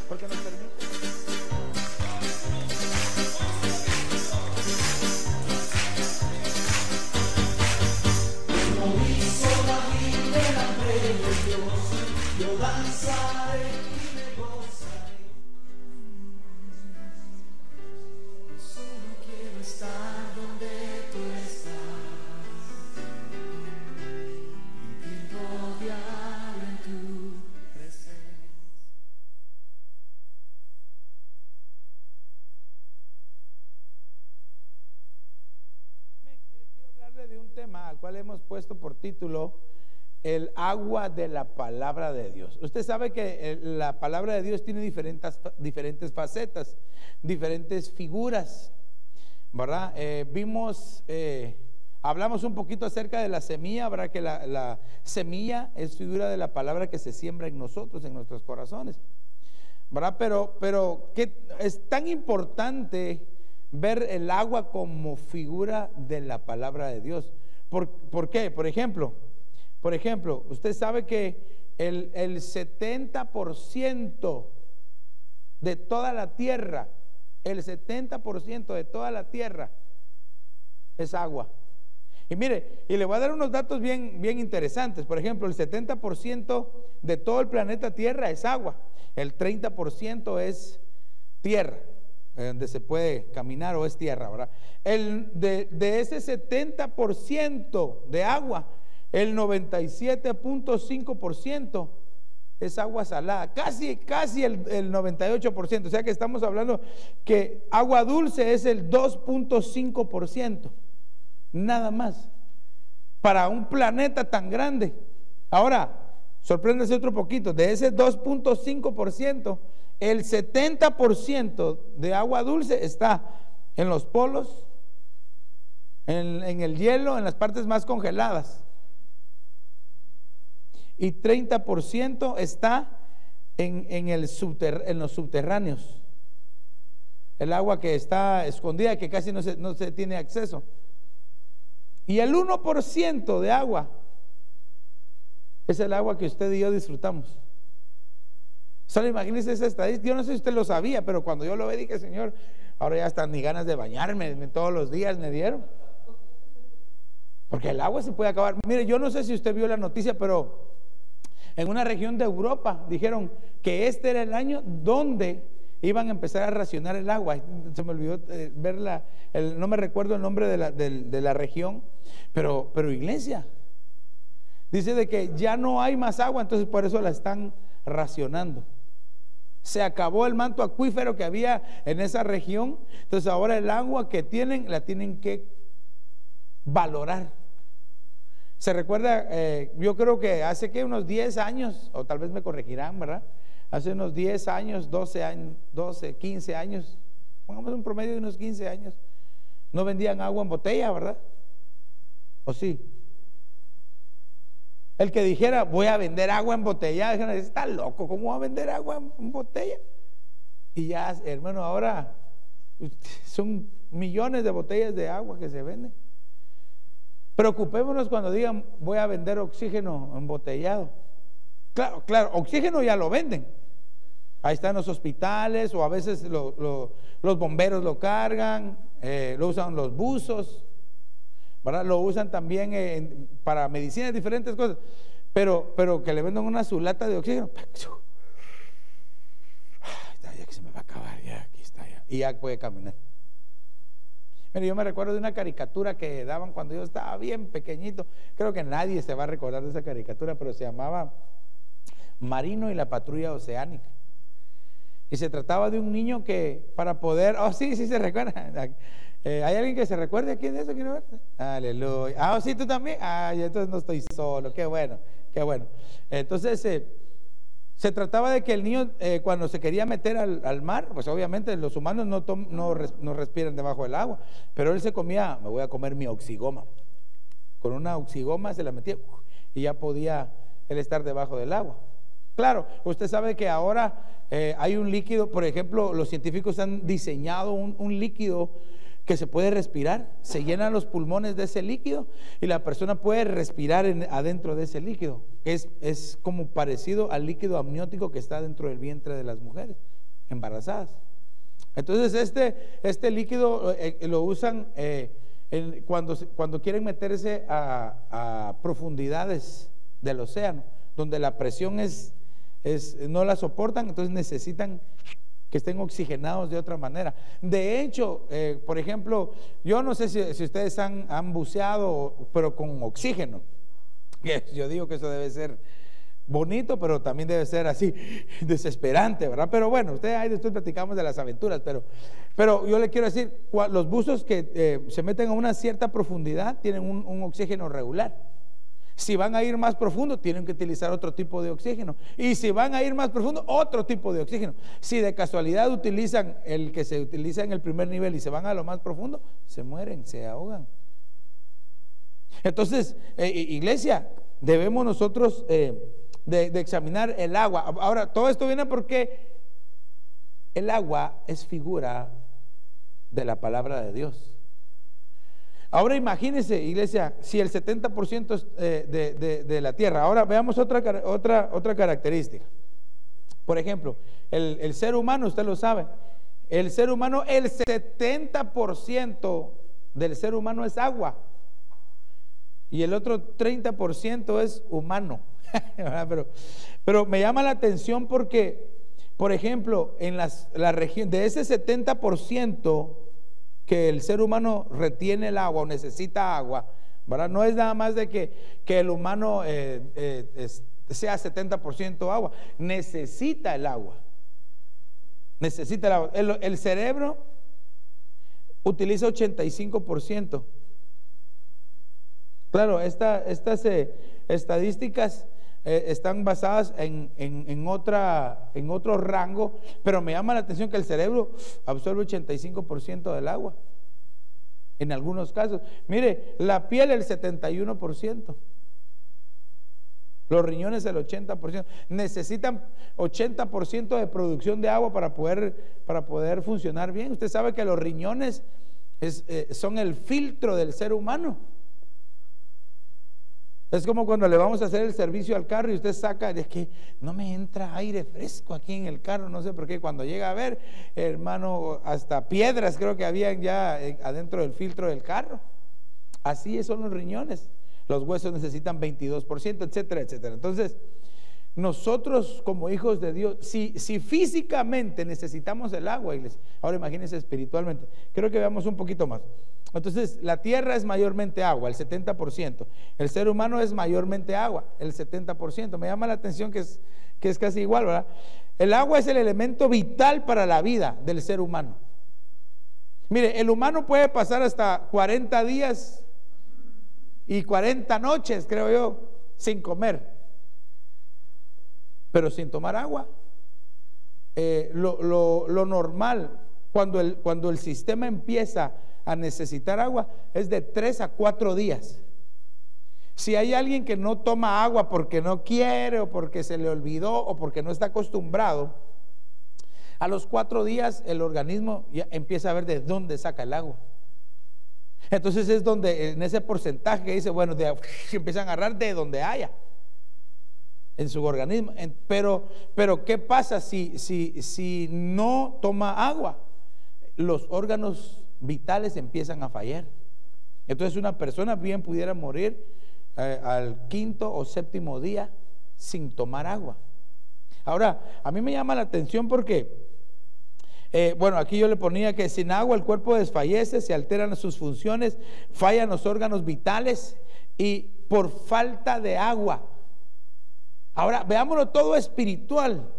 porque nos permite. Como hizo David delante de Dios, yo danzaré y me gozaré. Solo quiero estar donde tú estás y rodeado en tu presencia. Amén. Mire, quiero hablarle de un tema al cual hemos puesto por título el agua de la palabra de Dios. Usted sabe que la palabra de Dios tiene diferentes facetas, diferentes figuras, ¿verdad? Hablamos un poquito acerca de la semilla, ¿verdad? Que la semilla es figura de la palabra que se siembra en nosotros, en nuestros corazones, ¿verdad? Pero que es tan importante ver el agua como figura de la palabra de Dios. ¿Por qué? Por ejemplo, usted sabe que el 70% de toda la tierra, el 70% de toda la tierra es agua. Y mire, y le voy a dar unos datos bien interesantes. Por ejemplo, el 70% de todo el planeta Tierra es agua. El 30% es tierra, donde se puede caminar, o es tierra, ¿verdad? De ese 70% de agua, el 97.5% es agua salada, casi el 98%. O sea que estamos hablando que agua dulce es el 2.5%, nada más, para un planeta tan grande. Ahora, sorpréndase otro poquito, de ese 2.5%, el 70% de agua dulce está en los polos, en el hielo, en las partes más congeladas. Y 30% está en los subterráneos. El agua que está escondida, que casi no se tiene acceso. Y el 1% de agua es el agua que usted y yo disfrutamos. Solo imagínese esa estadística. Yo no sé si usted lo sabía, pero cuando yo lo vi dije, Señor, ahora ya están ni ganas de bañarme, todos los días me dieron. Porque el agua se puede acabar. Mire, yo no sé si usted vio la noticia, pero en una región de Europa dijeron que este era el año donde iban a empezar a racionar el agua. Se me olvidó verla, no me recuerdo el nombre de la región, pero iglesia, dice de que ya no hay más agua, entonces por eso la están racionando. Se acabó el manto acuífero que había en esa región, entonces ahora el agua que tienen la tienen que valorar. Se recuerda, yo creo que hace que unos 10 años, o tal vez me corregirán, ¿verdad? Hace unos 10 años, 12, 15 años, pongamos un promedio de unos 15 años, no vendían agua en botella, ¿verdad? ¿O sí? El que dijera, voy a vender agua en botella, está loco, ¿cómo va a vender agua en botella? Y ya, hermano, ahora son millones de botellas de agua que se venden. Preocupémonos cuando digan, voy a vender oxígeno embotellado. Claro, oxígeno ya lo venden. Ahí están los hospitales, o a veces los bomberos lo cargan, lo usan los buzos, ¿verdad? Lo usan también para medicinas, diferentes cosas. Pero que le vendan una su lata de oxígeno. Ya que se me va a acabar, ya aquí está, ya. Y ya puede caminar. Mire, yo me recuerdo de una caricatura que daban cuando yo estaba bien pequeñito. Creo que nadie se va a recordar de esa caricatura, pero se llamaba Marino y la Patrulla Oceánica. Y se trataba de un niño que para poder, sí se recuerda. ¿Hay alguien que se recuerde aquí de eso? Aleluya. Sí, tú también. Entonces no estoy solo. Qué bueno. Entonces se trataba de que el niño cuando se quería meter al mar, pues obviamente los humanos no respiran debajo del agua, pero él se comía, me voy a comer mi oxigoma. Con una oxigoma se la metía y ya podía él estar debajo del agua. Claro, usted sabe que ahora hay un líquido, por ejemplo, los científicos han diseñado un líquido que se puede respirar, se llenan los pulmones de ese líquido y la persona puede respirar adentro de ese líquido, que es como parecido al líquido amniótico que está dentro del vientre de las mujeres. embarazadas. Entonces este líquido lo usan cuando quieren meterse a profundidades del océano, donde la presión no la soportan, entonces necesitan que estén oxigenados de otra manera. De hecho, por ejemplo, yo no sé si ustedes han buceado, pero con oxígeno. Yo digo que eso debe ser bonito, pero también debe ser así desesperante, ¿verdad? Pero bueno, ustedes ahí después platicamos de las aventuras, pero yo le quiero decir, los buzos que se meten a una cierta profundidad tienen un oxígeno regular. Si van a ir más profundo, tienen que utilizar otro tipo de oxígeno. Y si van a ir más profundo, otro tipo de oxígeno. Si de casualidad utilizan el que se utiliza en el primer nivel y se van a lo más profundo, se mueren, se ahogan. Entonces, iglesia, debemos nosotros de examinar el agua. Ahora, todo esto viene porque el agua es figura de la palabra de Dios. Ahora imagínense, iglesia, si el 70% de la tierra. Ahora veamos otra característica. Por ejemplo, el ser humano, usted lo sabe, el ser humano, el 70% del ser humano es agua y el otro 30% es humano. pero me llama la atención porque, por ejemplo, en la región de ese 70% que el ser humano retiene el agua o necesita agua, ¿verdad? No es nada más de que el humano sea 70% agua, necesita el agua. Necesita el agua. El cerebro utiliza 85%. Claro, estas estadísticas están basadas en otro rango, pero me llama la atención que el cerebro absorbe 85% del agua en algunos casos. Mire, la piel el 71%, los riñones el 80%. Necesitan 80% de producción de agua para poder funcionar bien. Usted sabe que los riñones son el filtro del ser humano. Es como cuando le vamos a hacer el servicio al carro y usted saca, es que no me entra aire fresco aquí en el carro, no sé por qué. Cuando llega a ver, hermano, hasta piedras creo que habían ya adentro del filtro del carro. Así son los riñones. Los huesos necesitan 22%, etcétera, etcétera. Entonces, nosotros como hijos de Dios, si físicamente necesitamos el agua, iglesia, ahora imagínense espiritualmente. Creo que veamos un poquito más. Entonces, la tierra es mayormente agua, el 70%. El ser humano es mayormente agua, el 70%. Me llama la atención que es casi igual, ¿verdad? El agua es el elemento vital para la vida del ser humano. Mire, el humano puede pasar hasta 40 días y 40 noches, creo yo, sin comer, pero sin tomar agua. Lo normal, cuando el sistema empieza a necesitar agua, es de 3 a 4 días. Si hay alguien que no toma agua porque no quiere o porque se le olvidó o porque no está acostumbrado, a los 4 días el organismo ya empieza a ver de dónde saca el agua. Entonces es donde en ese porcentaje que dice, bueno, empiezan a agarrar de donde haya en su organismo. Pero ¿qué pasa si no toma agua? Los órganos vitales empiezan a fallar. Entonces una persona bien pudiera morir al 5º o 7º día sin tomar agua. Ahora, a mí me llama la atención porque bueno, aquí yo le ponía que sin agua el cuerpo desfallece, se alteran sus funciones, fallan los órganos vitales y por falta de agua. Ahora veámoslo todo espiritual.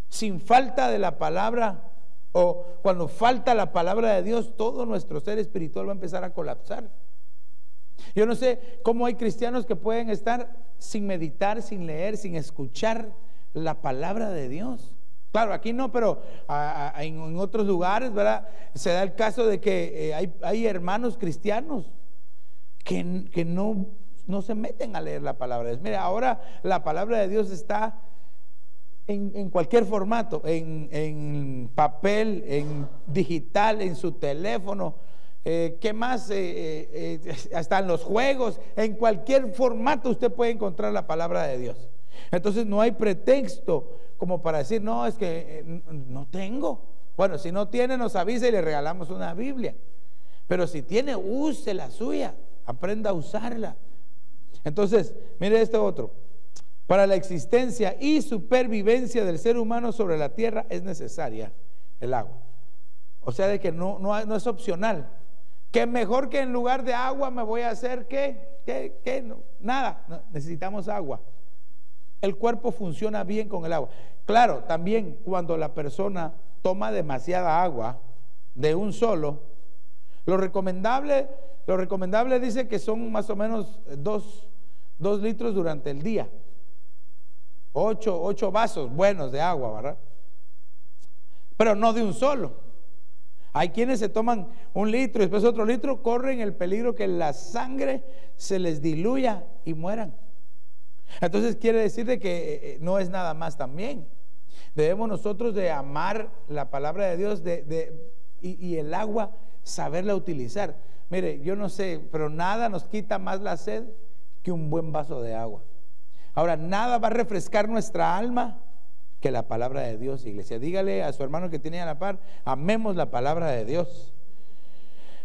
Sin falta de la palabra, o cuando falta la palabra de Dios, todo nuestro ser espiritual va a empezar a colapsar. Yo no sé cómo hay cristianos que pueden estar sin meditar, sin leer, sin escuchar la palabra de Dios. Claro, aquí no, pero en otros lugares, ¿verdad? Se da el caso de que hay hermanos cristianos que no se meten a leer la palabra de Dios. Mira, ahora la palabra de Dios está en cualquier formato, en papel, en digital, en su teléfono, ¿qué más? Hasta en los juegos, en cualquier formato usted puede encontrar la palabra de Dios. Entonces no hay pretexto como para decir, no, es que no tengo. Bueno, si no tiene, nos avisa y le regalamos una Biblia. Pero si tiene, use la suya, aprenda a usarla. Entonces, mire este otro. Para la existencia y supervivencia del ser humano sobre la tierra es necesaria el agua. O sea, de que no es opcional. Que mejor que en lugar de agua me voy a hacer ¿qué? No, nada, no, necesitamos agua. El cuerpo funciona bien con el agua. Claro, también cuando la persona toma demasiada agua de un solo, lo recomendable dice que son más o menos 2 litros durante el día. 8 vasos buenos de agua, ¿verdad? Pero no de un solo. Hay quienes se toman 1 litro y después otro litro, corren el peligro que la sangre se les diluya y mueran. Entonces quiere decir de que no es nada más también. Debemos nosotros de amar la palabra de Dios y el agua, saberla utilizar. Mire, yo no sé, pero nada nos quita más la sed que un buen vaso de agua. Ahora, nada va a refrescar nuestra alma que la palabra de Dios, iglesia. Dígale a su hermano que tiene a la par, amemos la palabra de Dios.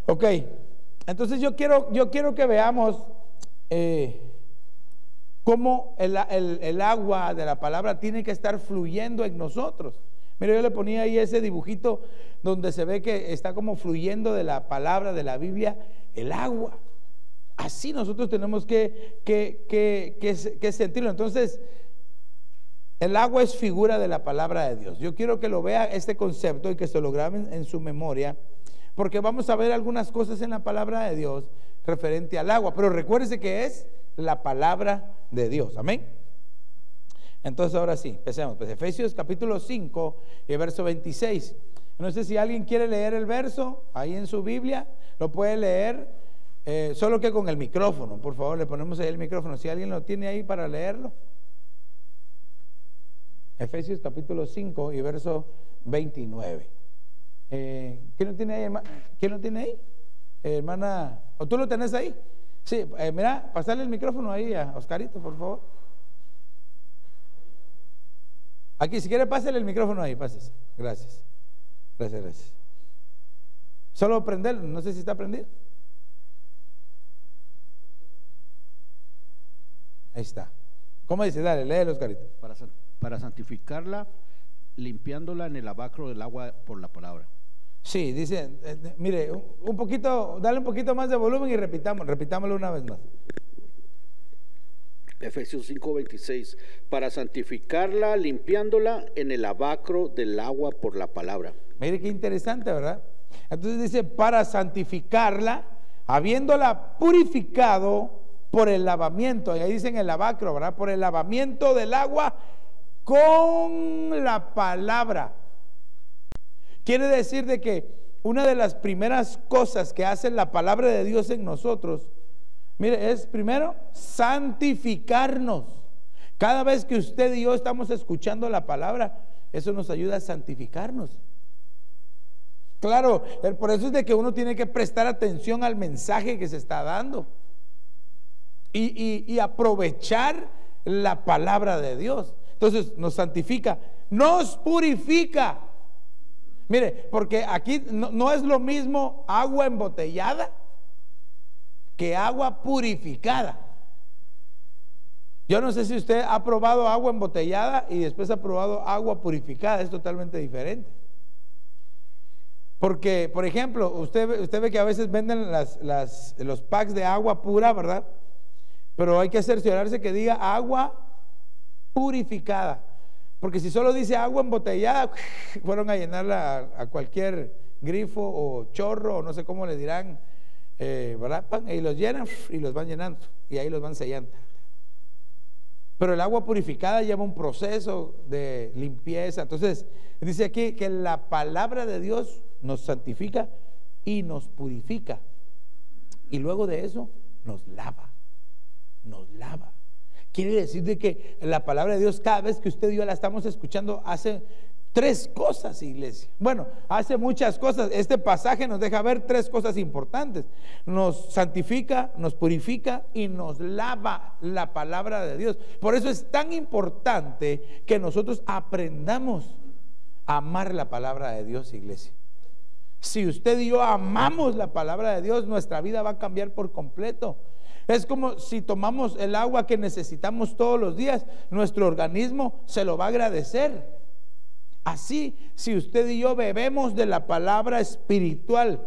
Ok, entonces yo quiero que veamos cómo el agua de la palabra tiene que estar fluyendo en nosotros. Mire, yo le ponía ahí ese dibujito donde se ve que está como fluyendo de la palabra de la Biblia el agua. Así nosotros tenemos que sentirlo. Entonces, el agua es figura de la palabra de Dios. Yo quiero que lo vea este concepto y que se lo graben en su memoria, porque vamos a ver algunas cosas en la palabra de Dios referente al agua. Pero recuérdese que es la palabra de Dios. Amén. Entonces ahora sí, empecemos. Pues Efesios capítulo 5 y verso 26. No sé si alguien quiere leer el verso ahí en su Biblia, lo puede leer, solo que con el micrófono. Por favor, le ponemos ahí el micrófono. Si alguien lo tiene ahí para leerlo. Efesios capítulo 5 y verso 29. ¿Quién lo tiene ahí, hermana? ¿Quién lo tiene ahí? Hermana, ¿o tú lo tenés ahí? Sí, mira, pasarle el micrófono ahí a Oscarito, por favor. Aquí, si quiere, pásale el micrófono ahí, pásese. Gracias. Gracias. Solo prenderlo, no sé si está prendido. Ahí está. ¿Cómo dice? Dale, léelo, Oscarito. Para santificarla, limpiándola en el lavacro del agua por la palabra. Sí, dice, mire, un poquito, dale un poquito más de volumen y repitámoslo una vez más. Efesios 5:26, para santificarla, limpiándola en el lavacro del agua por la palabra. Mire qué interesante, ¿verdad? Entonces dice, para santificarla, habiéndola purificado por el lavamiento, y ahí dicen el lavacro, ¿verdad? Por el lavamiento del agua con la palabra. Quiere decir de que una de las primeras cosas que hace la palabra de Dios en nosotros, mire, es primero santificarnos. Cada vez que usted y yo estamos escuchando la palabra, eso nos ayuda a santificarnos. Claro, por eso es de que uno tiene que prestar atención al mensaje que se está dando y aprovechar la palabra de Dios. Entonces nos santifica, nos purifica. Mire, porque aquí no es lo mismo agua embotellada que agua purificada. Yo no sé si usted ha probado agua embotellada y después ha probado agua purificada, es totalmente diferente. Porque, por ejemplo, usted ve que a veces venden los packs de agua pura, ¿verdad? Pero hay que cerciorarse que diga agua purificada. Porque si solo dice agua embotellada, fueron a llenarla a cualquier grifo o chorro, o no sé cómo le dirán, ¿verdad? Y los llenan y los van llenando, y ahí los van sellando. Pero el agua purificada lleva un proceso de limpieza. Entonces, dice aquí que la palabra de Dios nos santifica y nos purifica. Y luego de eso, nos lava. Nos lava. Quiere decir de que la palabra de Dios, cada vez que usted y yo la estamos escuchando, hace 3 cosas, iglesia. Bueno, hace muchas cosas. Este pasaje nos deja ver 3 cosas importantes. Nos santifica, nos purifica y nos lava la palabra de Dios. Por eso es tan importante que nosotros aprendamos a amar la palabra de Dios, iglesia. Si usted y yo amamos la palabra de Dios, nuestra vida va a cambiar por completo. Es como si tomamos el agua que necesitamos todos los días, nuestro organismo se lo va a agradecer. Así, si usted y yo bebemos de la palabra espiritual,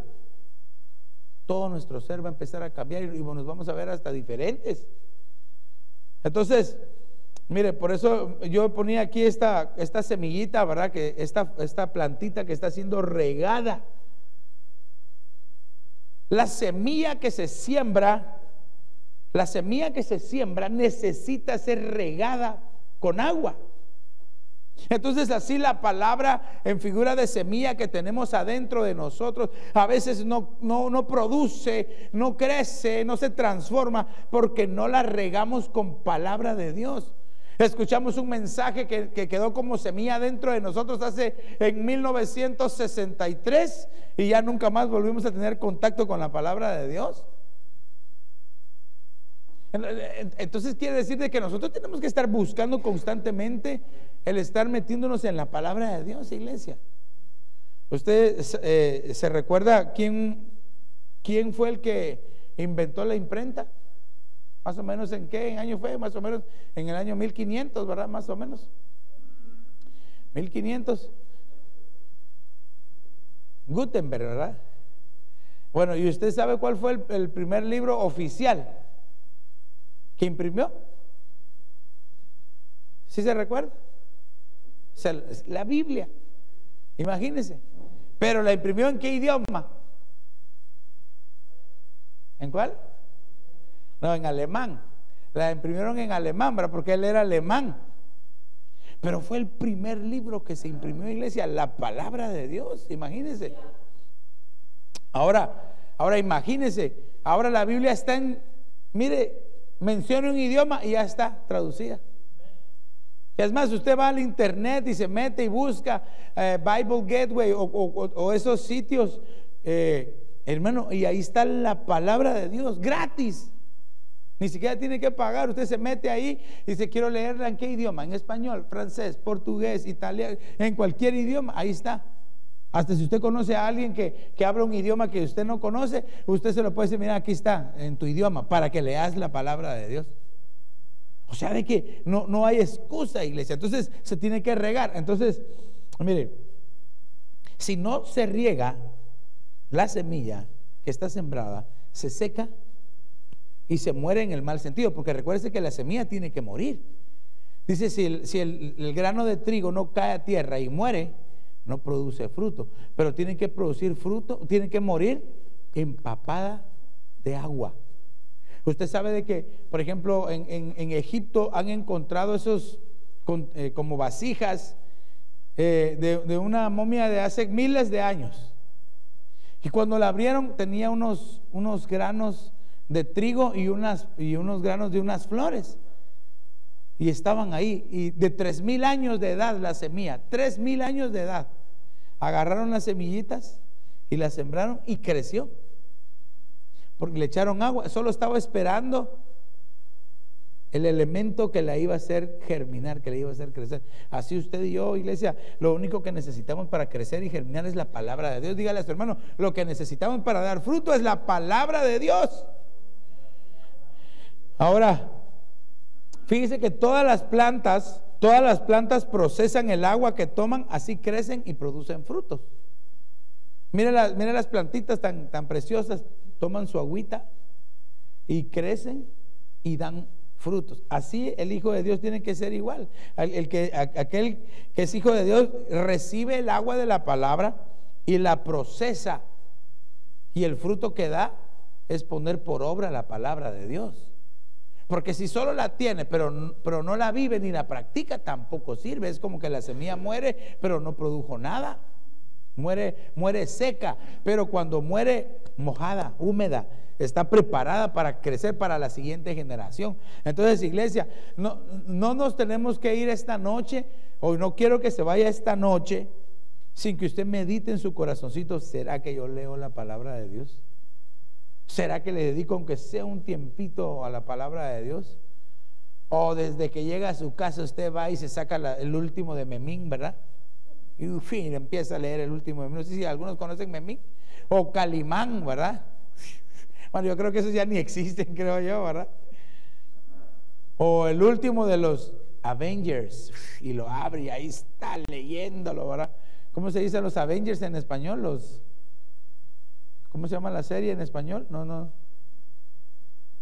todo nuestro ser va a empezar a cambiar y nos vamos a ver hasta diferentes. Entonces, mire, por eso yo ponía aquí esta semillita, ¿verdad? Que esta plantita que está siendo regada. La semilla que se siembra necesita ser regada con agua. Entonces así la palabra en figura de semilla que tenemos adentro de nosotros a veces no produce, no crece, no se transforma porque no la regamos con palabra de Dios. Escuchamos un mensaje que quedó como semilla dentro de nosotros en 1963 y ya nunca más volvimos a tener contacto con la palabra de Dios. Entonces quiere decir de que nosotros tenemos que estar buscando constantemente el estar metiéndonos en la palabra de Dios, iglesia. ¿Usted se recuerda quién fue el que inventó la imprenta? Más o menos en qué año fue, más o menos en el año 1500, ¿verdad? Más o menos 1500. Gutenberg, ¿verdad? Bueno, ¿y usted sabe cuál fue el primer libro oficial que imprimió? ¿Sí se recuerda? La Biblia. Imagínense. Pero la imprimió ¿en qué idioma? ¿En cuál? No, en alemán. La imprimieron en alemán, ¿verdad? Porque él era alemán. Pero fue el primer libro que se imprimió, iglesia, la palabra de Dios. Imagínense. Ahora imagínense. Ahora la Biblia está mire, menciona un idioma y ya está traducida. Es más, usted va al internet y se mete y busca Bible Gateway o esos sitios, hermano, y ahí está la palabra de Dios gratis. Ni siquiera tiene que pagar. Usted se mete ahí y dice: quiero leerla en qué idioma, en español, francés, portugués, italiano, en cualquier idioma, ahí está. Hasta si usted conoce a alguien que habla un idioma que usted no conoce, usted se lo puede decir: mira, aquí está en tu idioma, para que leas la palabra de Dios. O sea, de que no hay excusa, iglesia. Entonces se tiene que regar. Entonces, mire, si no se riega la semilla que está sembrada, se seca y se muere en el mal sentido, porque recuérdese que la semilla tiene que morir. Dice: si el grano de trigo no cae a tierra y muere, no produce fruto, pero tiene que producir fruto, tiene que morir empapada de agua. Usted sabe de que, por ejemplo, en Egipto han encontrado esos como vasijas de una momia de hace miles de años, y cuando la abrieron tenía unos granos de trigo y unos granos de unas flores, y estaban ahí, y de 3000 años de edad la semilla, 3000 años de edad. Agarraron las semillitas y las sembraron y creció, porque le echaron agua. Solo estaba esperando el elemento que la iba a hacer germinar, que la iba a hacer crecer. Así usted y yo, iglesia, lo único que necesitamos para crecer y germinar es la palabra de Dios. Dígale a su hermano: lo que necesitamos para dar fruto es la palabra de Dios. Ahora, fíjese que todas las plantas procesan el agua que toman, así crecen y producen frutos. Mira las plantitas tan preciosas, toman su agüita y crecen y dan frutos. Así el Hijo de Dios tiene que ser igual. Aquel que es hijo de Dios recibe el agua de la palabra y la procesa, y el fruto que da es poner por obra la palabra de Dios. Porque si solo la tiene pero no la vive ni la practica, tampoco sirve. Es como que la semilla muere pero no produjo nada. muere seca, pero cuando muere mojada, húmeda, está preparada para crecer para la siguiente generación. Entonces, iglesia, no nos tenemos que ir esta noche, o no quiero que se vaya esta noche sin que usted medite en su corazoncito: ¿será que yo leo la palabra de Dios? ¿Será que le dedico aunque sea un tiempito a la palabra de Dios? O desde que llega a su casa usted va y se saca el último de Memín, ¿verdad? Y empieza a leer el último de Memín. No sé si algunos conocen Memín o Calimán, ¿verdad? Bueno, yo creo que esos ya ni existen, creo yo, ¿verdad? O el último de los Avengers, y lo abre y ahí está leyéndolo, ¿verdad? ¿Cómo se dice los Avengers en español? ¿Cómo se llama la serie en español? No.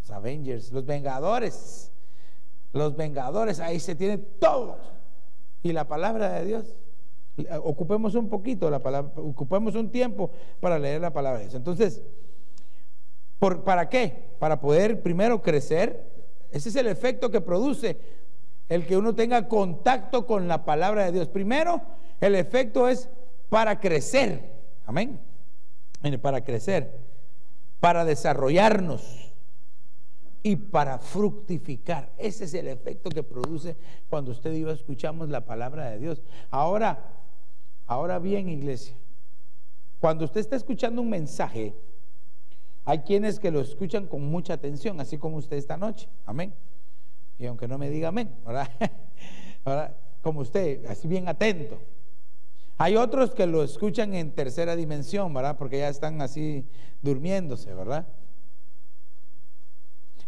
Los Avengers, los Vengadores. Los Vengadores, ahí se tiene todo. Y la palabra de Dios. Ocupemos un poquito la palabra, ocupemos un tiempo para leer la palabra de Dios. Entonces, ¿para qué? Para poder primero crecer. Ese es el efecto que produce el que uno tenga contacto con la palabra de Dios. Primero, el efecto es para crecer. Amén. Para crecer, para desarrollarnos y para fructificar. Ese es el efecto que produce cuando usted y yo escuchamos la palabra de Dios. Ahora bien, iglesia, cuando usted está escuchando un mensaje, hay quienes que lo escuchan con mucha atención, así como usted esta noche. Amén. Y aunque no me diga amén, ¿verdad? ¿Verdad? Como usted, así bien atento. Hay otros que lo escuchan en tercera dimensión, ¿verdad? Porque ya están así durmiéndose, ¿verdad?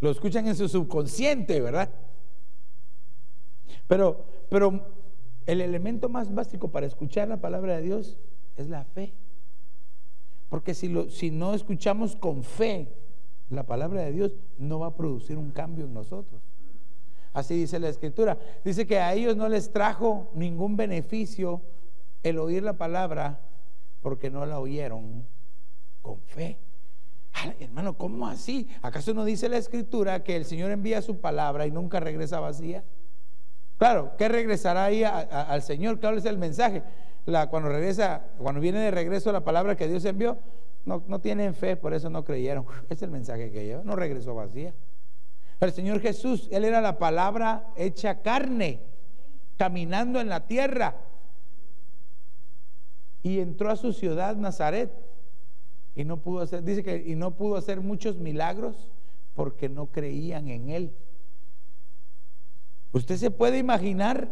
Lo escuchan en su subconsciente, ¿verdad? Pero el elemento más básico para escuchar la palabra de Dios es la fe. Porque si no escuchamos con fe la palabra de Dios, no va a producir un cambio en nosotros. Así dice la Escritura. Dice que a ellos no les trajo ningún beneficio el oír la palabra, porque no la oyeron con fe. Ay, hermano, ¿cómo así? ¿Acaso no dice la Escritura que el Señor envía su palabra y nunca regresa vacía? Claro, ¿qué regresará ahí al Señor? Claro, es el mensaje. Cuando viene de regreso la palabra que Dios envió, no tienen fe, por eso no creyeron. Es el mensaje que lleva, no regresó vacía. El Señor Jesús, Él era la palabra hecha carne, caminando en la tierra. Y entró a su ciudad Nazaret y no pudo hacer muchos milagros porque no creían en Él. ¿Usted se puede imaginar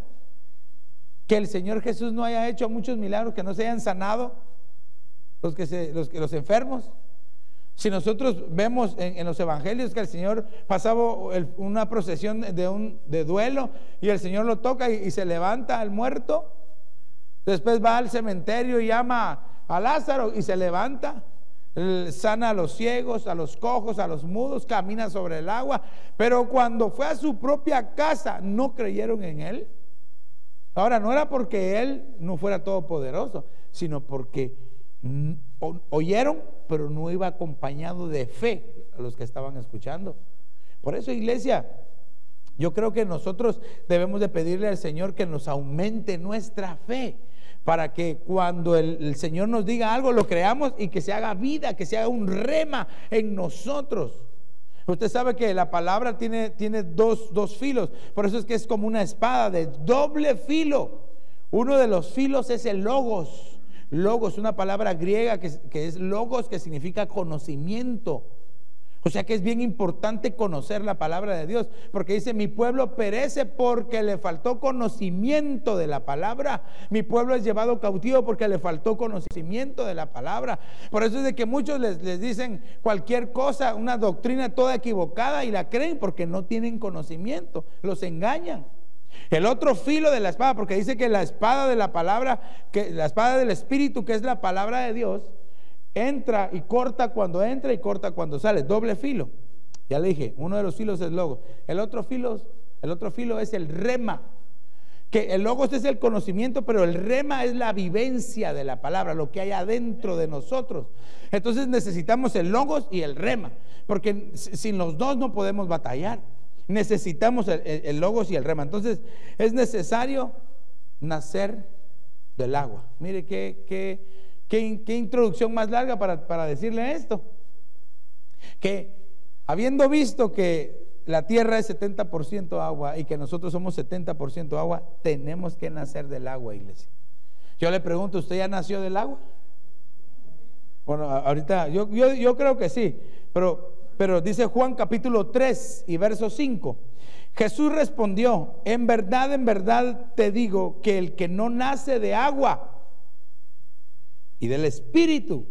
que el Señor Jesús no haya hecho muchos milagros, que no se hayan sanado los enfermos? Si nosotros vemos en los evangelios que el Señor pasaba una procesión de duelo y el Señor lo toca y se levanta al muerto. Después va al cementerio y llama a Lázaro y se levanta. Él sana a los ciegos, a los cojos, a los mudos, camina sobre el agua. Pero cuando fue a su propia casa, no creyeron en Él. Ahora, no era porque Él no fuera todopoderoso, sino porque oyeron, pero no iba acompañado de fe a los que estaban escuchando. Por eso, iglesia, yo creo que nosotros debemos de pedirle al Señor que nos aumente nuestra fe, para que cuando el Señor nos diga algo lo creamos y que se haga vida, que se haga un rema en nosotros. Usted sabe que la palabra tiene dos filos, por eso es que es como una espada de doble filo. Uno de los filos es el logos. Logos, una palabra griega que es logos, que significa conocimiento. O sea que es bien importante conocer la palabra de Dios, porque dice: mi pueblo perece porque le faltó conocimiento de la palabra. Mi pueblo es llevado cautivo porque le faltó conocimiento de la palabra. Por eso es de que muchos les dicen cualquier cosa, una doctrina toda equivocada, y la creen porque no tienen conocimiento, los engañan. El otro filo de la espada, porque dice que la espada de la palabra, que la espada del Espíritu, que es la palabra de Dios, entra y corta cuando entra y corta cuando sale, doble filo. Ya le dije, uno de los filos es logos. El otro filo es el rema. Que el logos es el conocimiento, pero el rema es la vivencia de la palabra, lo que hay adentro de nosotros. Entonces necesitamos el logos y el rema, porque sin los dos no podemos batallar. Necesitamos el logos y el rema. Entonces es necesario nacer del agua. Mire qué qué introducción más larga para decirle esto. Que habiendo visto que la tierra es 70% agua y que nosotros somos 70% agua, tenemos que nacer del agua, iglesia. Yo le pregunto, ¿usted ya nació del agua? Bueno, ahorita yo creo que sí, pero dice Juan capítulo 3 y verso 5. Jesús respondió, en verdad te digo que el que no nace de agua y del Espíritu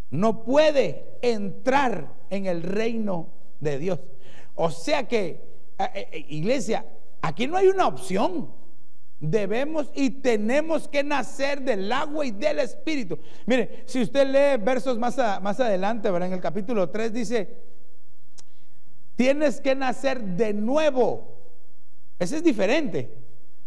no puede entrar en el reino de Dios. O sea que, iglesia, aquí no hay una opción. Debemos y tenemos que nacer del agua y del Espíritu. Mire, si usted lee versos más adelante, ¿verdad? En el capítulo 3 dice, tienes que nacer de nuevo. Ese es diferente.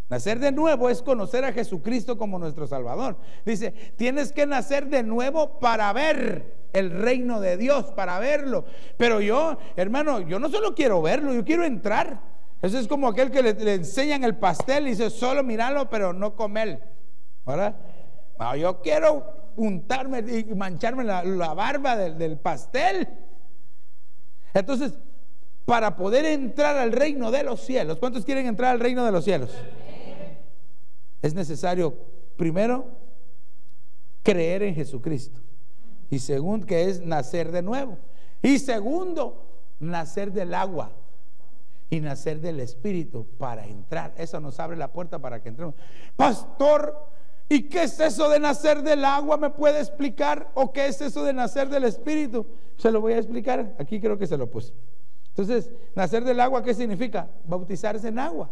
Nacer de nuevo es conocer a Jesucristo como nuestro Salvador. Dice, tienes que nacer de nuevo para ver el reino de Dios, para verlo. Pero yo, hermano, yo no solo quiero verlo, yo quiero entrar. Eso es como aquel que le enseñan el pastel y dice, solo mirarlo, pero no comer, ¿verdad? No, yo quiero untarme y mancharme la barba del pastel. Entonces, para poder entrar al reino de los cielos, ¿cuántos quieren entrar al reino de los cielos? Es necesario, primero, creer en Jesucristo. Y segundo, que es nacer de nuevo. Y segundo, nacer del agua y nacer del Espíritu para entrar. Eso nos abre la puerta para que entremos. Pastor, ¿y qué es eso de nacer del agua? ¿Me puede explicar? ¿O qué es eso de nacer del Espíritu? Se lo voy a explicar. Aquí creo que se lo puse. Entonces, nacer del agua, ¿qué significa? Bautizarse en agua.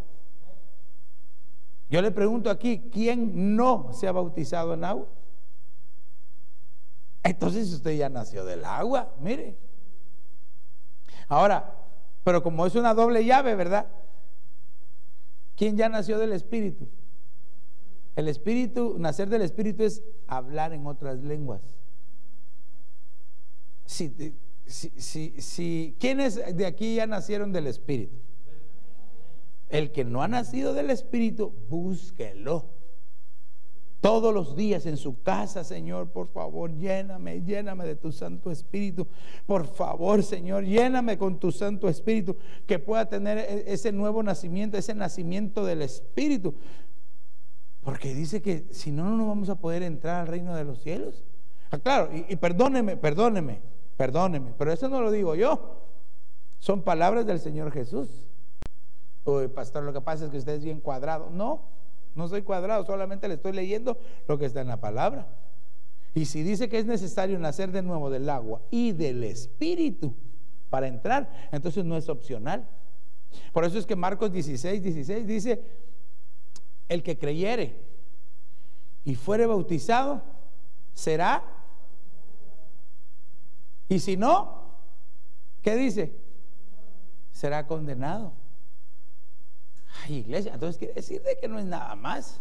Yo le pregunto aquí, ¿quién no se ha bautizado en agua? Entonces usted ya nació del agua, mire. Ahora, pero como es una doble llave, ¿verdad? ¿Quién ya nació del Espíritu? El Espíritu, nacer del Espíritu es hablar en otras lenguas. ¿Quiénes de aquí ya nacieron del Espíritu? El que no ha nacido del Espíritu, búsquelo. Todos los días en su casa, Señor, por favor, lléname de tu Santo Espíritu. Por favor, Señor, lléname con tu Santo Espíritu, que pueda tener ese nuevo nacimiento, ese nacimiento del Espíritu. Porque dice que si no, no vamos a poder entrar al reino de los cielos. Claro, y perdóneme, pero eso no lo digo yo. Son palabras del Señor Jesús. Oye, pastor, lo que pasa es que usted es bien cuadrado. No soy cuadrado, solamente le estoy leyendo lo que está en la palabra. Y si dice que es necesario nacer de nuevo del agua y del Espíritu para entrar, entonces no es opcional. Por eso es que Marcos 16 dice, el que creyere y fuere bautizado será, y si no, ¿qué dice? Será condenado. Ay, iglesia, entonces quiere decir de que no es nada más.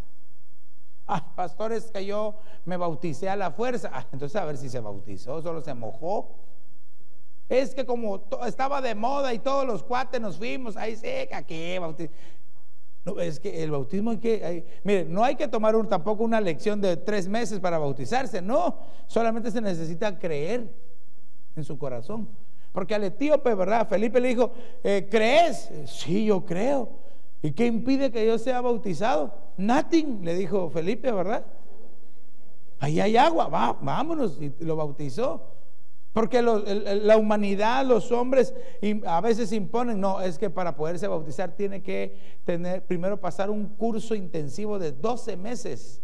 Pastor, es que yo me bauticé a la fuerza. Entonces a ver si se bautizó, solo se mojó. Es que como estaba de moda y todos los cuates nos fuimos, ahí seca, ¿qué bautismo? No, es que el bautismo mire, no hay que tomar tampoco una lección de 3 meses para bautizarse, no, solamente se necesita creer en su corazón. Porque al etíope, ¿verdad? Felipe le dijo, ¿crees? Sí, yo creo. ¿Y qué impide que yo sea bautizado? Nothing, le dijo Felipe, ¿verdad? Ahí hay agua, vámonos, y lo bautizó. Porque la humanidad, los hombres a veces imponen, no, es que para poderse bautizar tiene que primero pasar un curso intensivo de 12 meses.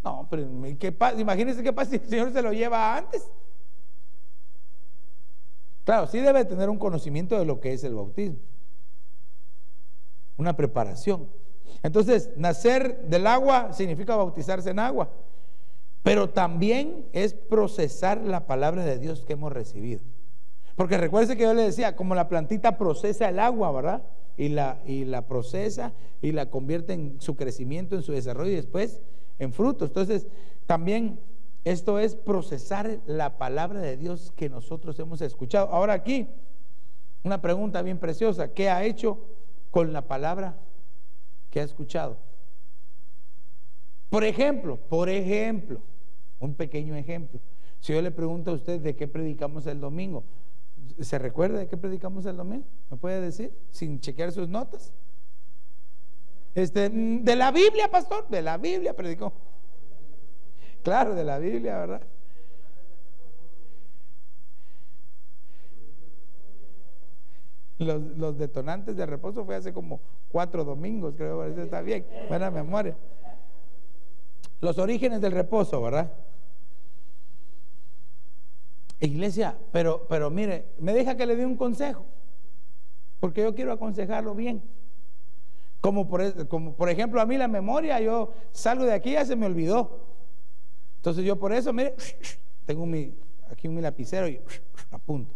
No, pero imagínense qué pasa si el Señor se lo lleva antes. Claro, sí debe tener un conocimiento de lo que es el bautismo, una preparación. Entonces, nacer del agua significa bautizarse en agua, pero también es procesar la palabra de Dios que hemos recibido. Porque recuerde que yo le decía, como la plantita procesa el agua, ¿verdad? Y la procesa y la convierte en su crecimiento, en su desarrollo y después en frutos. Entonces, también esto es procesar la palabra de Dios que nosotros hemos escuchado. Ahora aquí, una pregunta bien preciosa: ¿qué ha hecho con la palabra que ha escuchado? Por ejemplo, Un pequeño ejemplo. Si yo le pregunto a usted de qué predicamos el domingo, ¿se recuerda de qué predicamos el domingo? ¿Me puede decir? Sin chequear sus notas. De la Biblia, pastor, de la Biblia predicó. Claro, de la Biblia, ¿verdad? Los detonantes de reposo fue hace como 4 domingos, creo, parece, está bien, buena memoria. Los orígenes del reposo, ¿verdad? Iglesia, pero mire, me deja que le dé un consejo, porque yo quiero aconsejarlo bien. Como por ejemplo, a mí la memoria, yo salgo de aquí y ya se me olvidó. Entonces yo por eso, mire, tengo aquí un lapicero y apunto.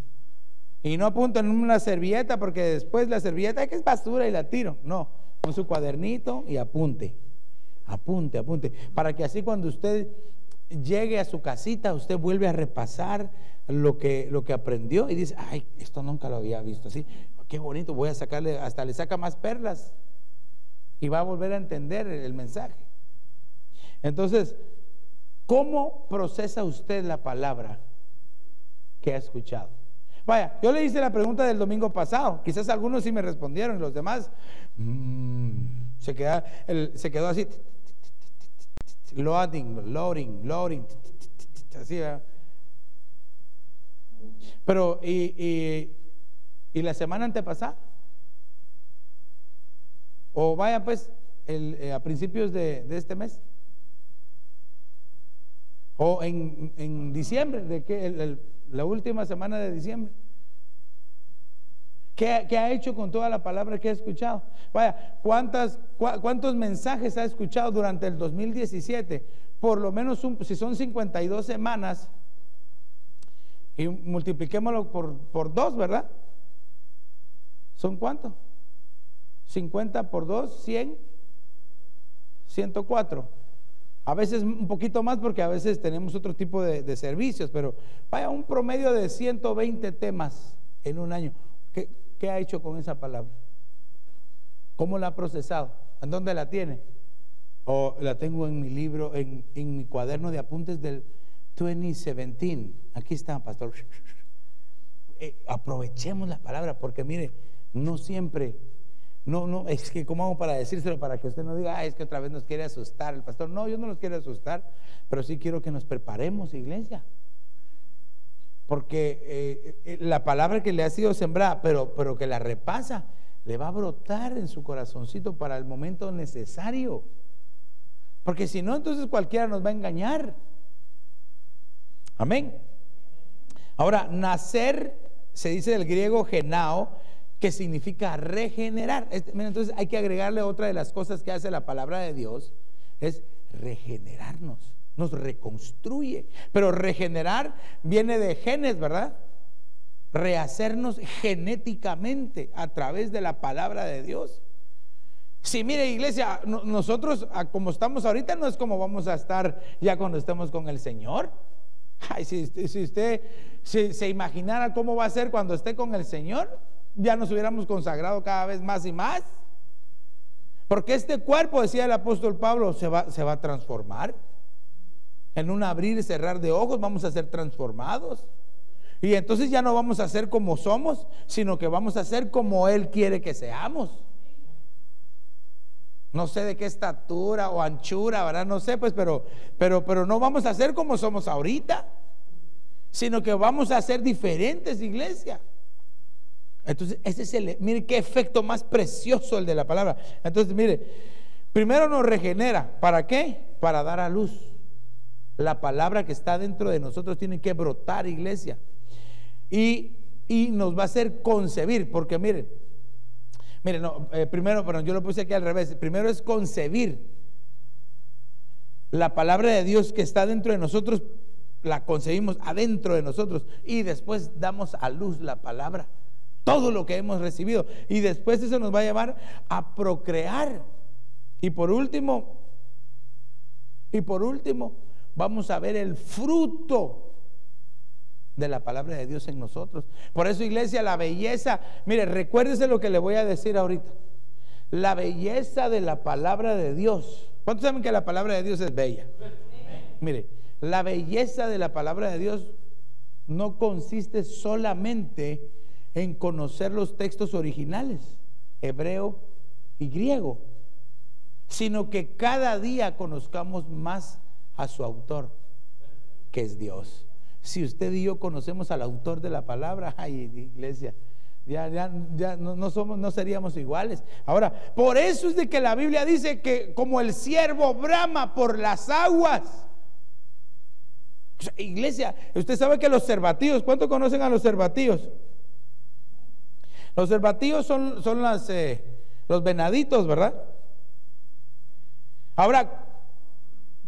Y no apunto en una servilleta, porque después la servilleta es que es basura y la tiro. No, con su cuadernito y apunte. Apunte. Para que así cuando usted llegue a su casita, usted vuelve a repasar lo que aprendió y dice, ay, esto nunca lo había visto así. Qué bonito, voy a sacarle, hasta le saca más perlas y va a volver a entender el mensaje. Entonces, ¿cómo procesa usted la palabra que ha escuchado? Vaya, yo le hice la pregunta del domingo pasado, quizás algunos sí me respondieron y los demás se quedó así, loading, así, ¿verdad? Pero y la semana antepasada, o vaya pues a principios de este mes, o en diciembre, de que la última semana de diciembre, ¿qué ha hecho con toda la palabra que ha escuchado? Vaya, ¿cuántos mensajes ha escuchado durante el 2017? Por lo menos, si son 52 semanas, y multipliquémoslo por 2, ¿verdad? ¿Son cuánto? 50 por 2, 100, 104. A veces un poquito más, porque a veces tenemos otro tipo de servicios, pero vaya, un promedio de 120 temas en un año. ¿Qué ha hecho con esa palabra? ¿Cómo la ha procesado? ¿En dónde la tiene? O la tengo en mi libro, en mi cuaderno de apuntes del 2017. Aquí está, pastor. Aprovechemos la palabra, porque mire, no siempre, no, es que ¿cómo hago para decírselo? Para que usted no diga, es que otra vez nos quiere asustar el pastor. No, yo no los quiero asustar, pero sí quiero que nos preparemos, iglesia. Porque la palabra que le ha sido sembrada, pero que la repasa, le va a brotar en su corazoncito para el momento necesario. Porque si no, entonces cualquiera nos va a engañar. Amén. Ahora, nacer se dice del griego genao, que significa regenerar. Entonces hay que agregarle otra de las cosas que hace la palabra de Dios, es regenerarnos. Nos reconstruye. Pero regenerar viene de genes, ¿verdad? Rehacernos genéticamente a través de la palabra de Dios. Si mire, iglesia, nosotros como estamos ahorita no es como vamos a estar ya cuando estemos con el Señor. Ay, si usted se imaginara cómo va a ser cuando esté con el Señor, ya nos hubiéramos consagrado cada vez más y más. Porque este cuerpo, decía el apóstol Pablo, se va a transformar. En un abrir y cerrar de ojos vamos a ser transformados. Y entonces ya no vamos a ser como somos, sino que vamos a ser como Él quiere que seamos. No sé de qué estatura o anchura, ¿verdad? No sé, pues, pero no vamos a ser como somos ahorita, sino que vamos a ser diferentes, iglesia. Entonces, ese es mire qué efecto más precioso el de la palabra. Entonces, mire, primero nos regenera. ¿Para qué? Para dar a luz. La palabra que está dentro de nosotros tiene que brotar, iglesia. Y nos va a hacer concebir, porque miren, primero, pero yo lo puse aquí al revés. Primero es concebir. La palabra de Dios que está dentro de nosotros, la concebimos adentro de nosotros, y después damos a luz la palabra, todo lo que hemos recibido, y después eso nos va a llevar a procrear. Y por último, vamos a ver el fruto de la palabra de Dios en nosotros. Por eso, iglesia, la belleza, mire, recuérdese lo que le voy a decir ahorita. La belleza de la palabra de Dios. ¿Cuántos saben que la palabra de Dios es bella? Mire, la belleza de la palabra de Dios no consiste solamente en conocer los textos originales, hebreo y griego, sino que cada día conozcamos más a su autor, que es Dios. Si usted y yo conocemos al autor de la palabra, ay, iglesia, ya no seríamos iguales. Ahora, por eso es de que la Biblia dice que como el ciervo brama por las aguas. O sea, iglesia, usted sabe que los cervatillos, ¿cuánto conocen a los cervatillos? Los cervatillos son los venaditos, ¿verdad? Ahora,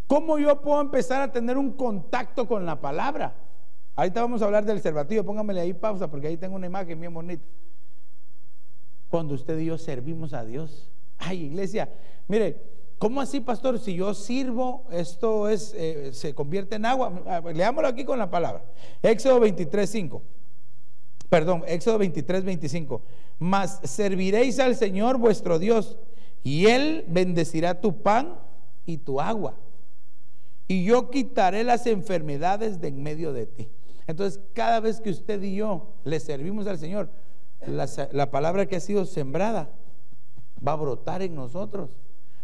¿cómo yo puedo empezar a tener un contacto con la palabra? Ahorita vamos a hablar del cervatillo, póngamele ahí pausa porque ahí tengo una imagen bien bonita. Cuando usted y yo servimos a Dios. Ay, iglesia, mire, ¿cómo así, pastor? Si yo sirvo, esto se convierte en agua. Leámoslo aquí con la palabra. Éxodo 23:5. Perdón, Éxodo 23:25. Mas serviréis al Señor vuestro Dios, y Él bendecirá tu pan y tu agua, y yo quitaré las enfermedades de en medio de ti. Entonces, cada vez que usted y yo le servimos al Señor, la palabra que ha sido sembrada va a brotar en nosotros.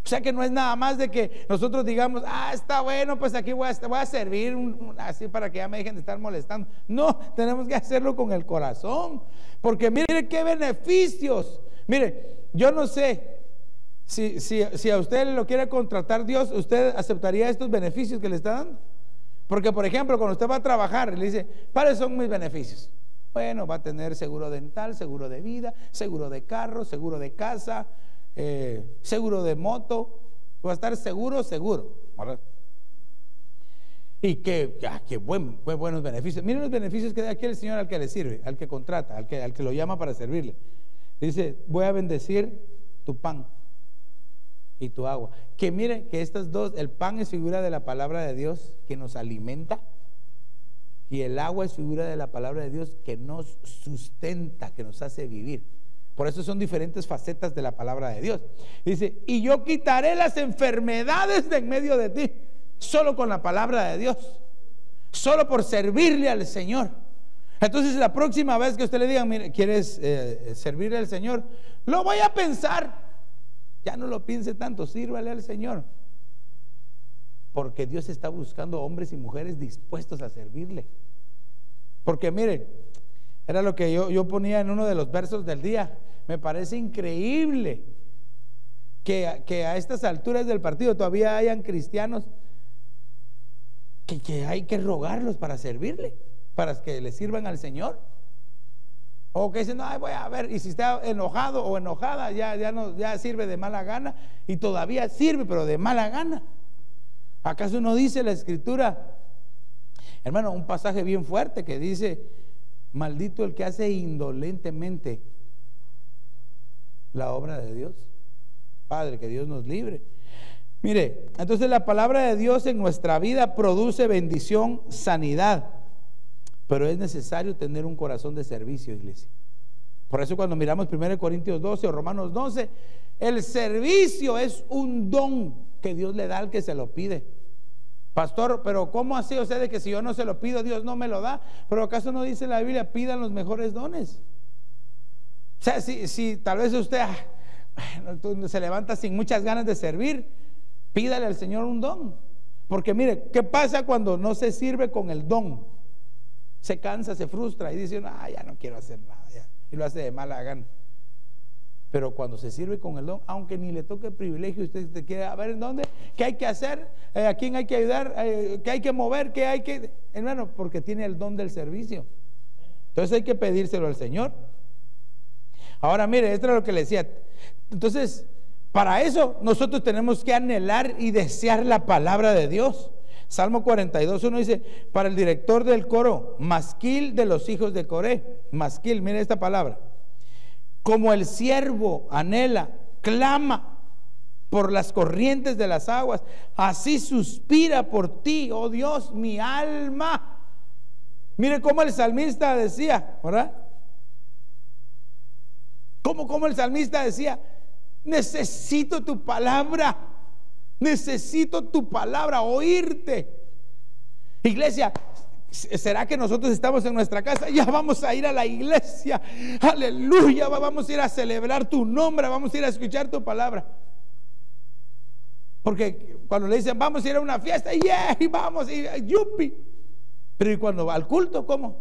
O sea que no es nada más de que nosotros digamos, está bueno, pues aquí voy a servir así para que ya me dejen de estar molestando. No, tenemos que hacerlo con el corazón, porque mire qué beneficios. Mire, yo no sé si a usted lo quiere contratar Dios, ¿usted aceptaría estos beneficios que le está dando? Porque, por ejemplo, cuando usted va a trabajar, le dice, ¿cuáles son mis beneficios? Bueno, va a tener seguro dental, seguro de vida, seguro de carro, seguro de casa, seguro de moto. Va a estar seguro, ¿verdad? Y qué buenos beneficios. Miren los beneficios que da aquí el Señor al que le sirve, al que contrata, al que lo llama para servirle. Dice, voy a bendecir tu pan y tu agua. Que mire que estas dos, el pan es figura de la palabra de Dios que nos alimenta, y el agua es figura de la palabra de Dios que nos sustenta, que nos hace vivir. Por eso son diferentes facetas de la palabra de Dios. Dice, y yo quitaré las enfermedades de en medio de ti, solo con la palabra de Dios, solo por servirle al Señor. Entonces la próxima vez que usted le diga, mire, ¿quieres servirle al Señor? Lo voy a pensar. Ya no lo piense tanto, sírvale al Señor, porque Dios está buscando hombres y mujeres dispuestos a servirle. Porque mire, era lo que yo ponía en uno de los versos del día. Me parece increíble que a estas alturas del partido todavía hayan cristianos que hay que rogarlos para servirle, para que le sirvan al Señor. O que dicen, no, voy a ver, y si está enojado o enojada, ya sirve de mala gana, y todavía sirve, pero de mala gana. ¿Acaso no dice la Escritura, hermano, un pasaje bien fuerte que dice, maldito el que hace indolentemente la obra de Dios? Padre, que Dios nos libre. Mire, entonces la palabra de Dios en nuestra vida produce bendición, sanidad, pero es necesario tener un corazón de servicio, iglesia. Por eso cuando miramos 1 Corintios 12 o Romanos 12, el servicio es un don que Dios le da al que se lo pide. Pastor, pero ¿cómo así? O sea, de que si yo no se lo pido, Dios no me lo da. Pero ¿acaso no dice la Biblia, pidan los mejores dones? O sea, si tal vez usted se levanta sin muchas ganas de servir, pídale al Señor un don. Porque mire, ¿qué pasa cuando no se sirve con el don? Se cansa, se frustra y dice, ya no quiero hacer nada, ya. Y lo hace de mala gana. Pero cuando se sirve con el don, aunque ni le toque el privilegio, usted quiere a ver en dónde, qué hay que hacer, a quién hay que ayudar, qué hay que mover, qué hay que, hermano, porque tiene el don del servicio. Entonces hay que pedírselo al Señor. Ahora mire, esto es lo que le decía. Entonces, para eso nosotros tenemos que anhelar y desear la palabra de Dios. Salmo 42:1 dice, para el director del coro, masquil de los hijos de Coré. Masquil, mire esta palabra. Como el siervo anhela, clama por las corrientes de las aguas, así suspira por ti, oh Dios, mi alma. Mire cómo el salmista decía, ¿verdad? Como el salmista decía, necesito tu palabra, oírte. Iglesia, ¿será que nosotros estamos en nuestra casa? Ya vamos a ir a la iglesia, aleluya, vamos a ir a celebrar tu nombre, vamos a ir a escuchar tu palabra. Porque cuando le dicen vamos a ir a una fiesta, yeah, vamos, y yupi. Pero ¿y cuando va al culto, cómo?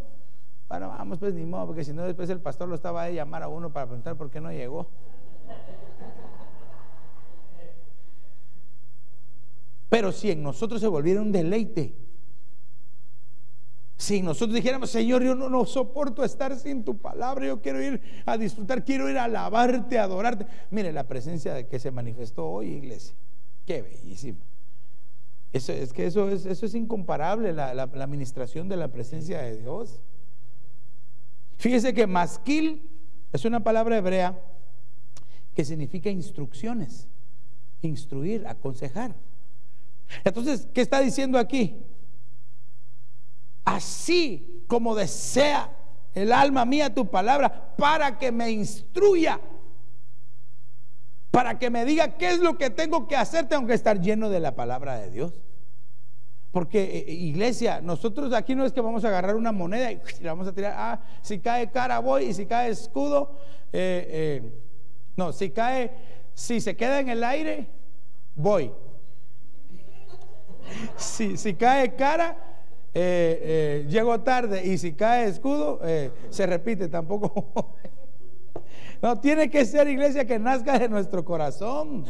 Bueno, vamos pues ni modo, porque si no después el pastor lo estaba a llamar a uno para preguntar por qué no llegó. Pero si en nosotros se volviera un deleite, si nosotros dijéramos, Señor, yo no soporto estar sin tu palabra, yo quiero ir a disfrutar, quiero ir a alabarte, a adorarte. Mire la presencia de que se manifestó hoy, iglesia, qué bellísima. Eso es incomparable, la administración de la presencia de Dios. Fíjese que masquil es una palabra hebrea que significa instrucciones, instruir, aconsejar. Entonces, ¿qué está diciendo aquí? Así como desea el alma mía tu palabra, para que me instruya, para que me diga qué es lo que tengo que hacer, tengo que estar lleno de la palabra de Dios. Porque iglesia, nosotros aquí no es que vamos a agarrar una moneda y la vamos a tirar, si cae cara voy, y si cae escudo, no, si se queda en el aire, voy. Si cae cara, llego tarde, y si cae escudo, se repite, tampoco. No, tiene que ser, iglesia, que nazca de nuestro corazón.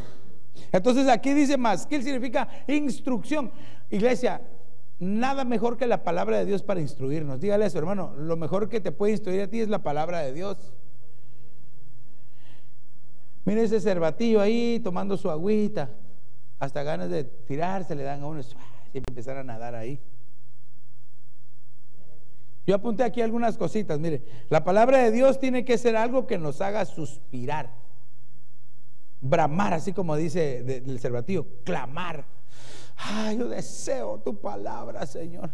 Entonces aquí dice masquil, significa instrucción. Iglesia, nada mejor que la palabra de Dios para instruirnos. Dígale a su hermano, lo mejor que te puede instruir a ti es la palabra de Dios. Mire ese cervatillo ahí tomando su agüita, hasta ganas de tirarse le dan a uno y empezar a nadar ahí. Yo apunté aquí algunas cositas. Mire, la palabra de Dios tiene que ser algo que nos haga suspirar, bramar, así como dice del cervatillo, clamar. Ay, yo deseo tu palabra, Señor.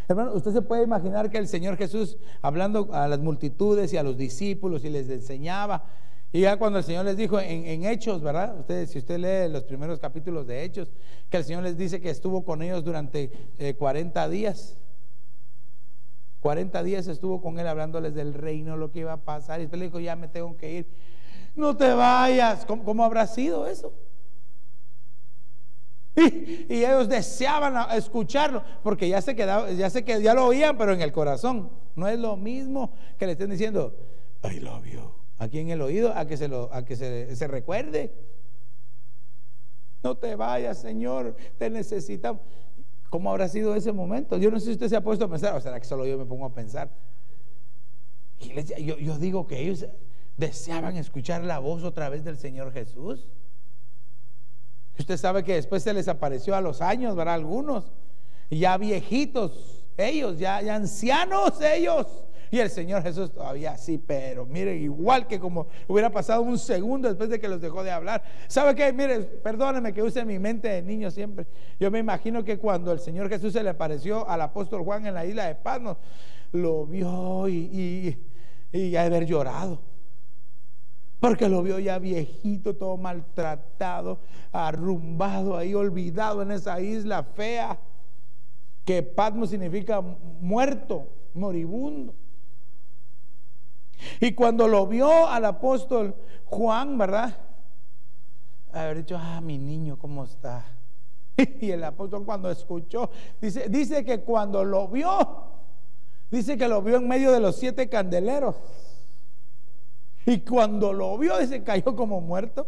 Hermano, usted se puede imaginar que el Señor Jesús, hablando a las multitudes y a los discípulos, y les enseñaba, y ya cuando el Señor les dijo en Hechos, ¿verdad? Si usted lee los primeros capítulos de Hechos, que el Señor les dice que estuvo con ellos durante 40 días. 40 días estuvo con él hablándoles del reino, lo que iba a pasar, y después le dijo, ya me tengo que ir. No te vayas. ¿Cómo habrá sido eso? Y ellos deseaban escucharlo, porque ya ya lo oían, pero en el corazón. No es lo mismo que le estén diciendo I love you aquí en el oído, a que se recuerde. No te vayas, Señor, te necesitamos. ¿Cómo habrá sido ese momento? Yo no sé si usted se ha puesto a pensar, o será que solo yo me pongo a pensar. Iglesia, yo digo que ellos deseaban escuchar la voz otra vez del Señor Jesús. Usted sabe que después se les apareció a los años, ¿verdad? Algunos ya viejitos, ellos ya ancianos ellos, y el Señor Jesús todavía sí, pero mire, igual que como hubiera pasado un segundo después de que los dejó de hablar. ¿Sabe qué? Mire, perdóneme que use mi mente de niño siempre. Yo me imagino que cuando el Señor Jesús se le apareció al apóstol Juan en la isla de Patmos, lo vio y ha de haber llorado, porque lo vio ya viejito, todo maltratado, arrumbado ahí, olvidado en esa isla fea, que Patmos significa muerto, moribundo. Y cuando lo vio al apóstol Juan, ¿verdad? Haber dicho, mi niño, ¿cómo está? Y el apóstol cuando escuchó, dice que cuando lo vio, dice que lo vio en medio de los 7 candeleros. Y cuando lo vio, dice, cayó como muerto.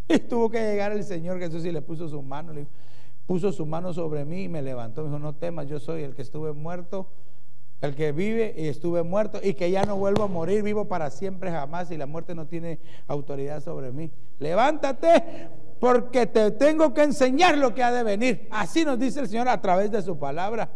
Y tuvo que llegar el Señor Jesús y le puso su mano, puso su mano sobre mí y me levantó. Me dijo, no temas, yo soy el que estuve muerto, el que vive y estuve muerto, y que ya no vuelvo a morir, vivo para siempre jamás, y la muerte no tiene autoridad sobre mí. Levántate, porque te tengo que enseñar lo que ha de venir. Así nos dice el Señor a través de su palabra.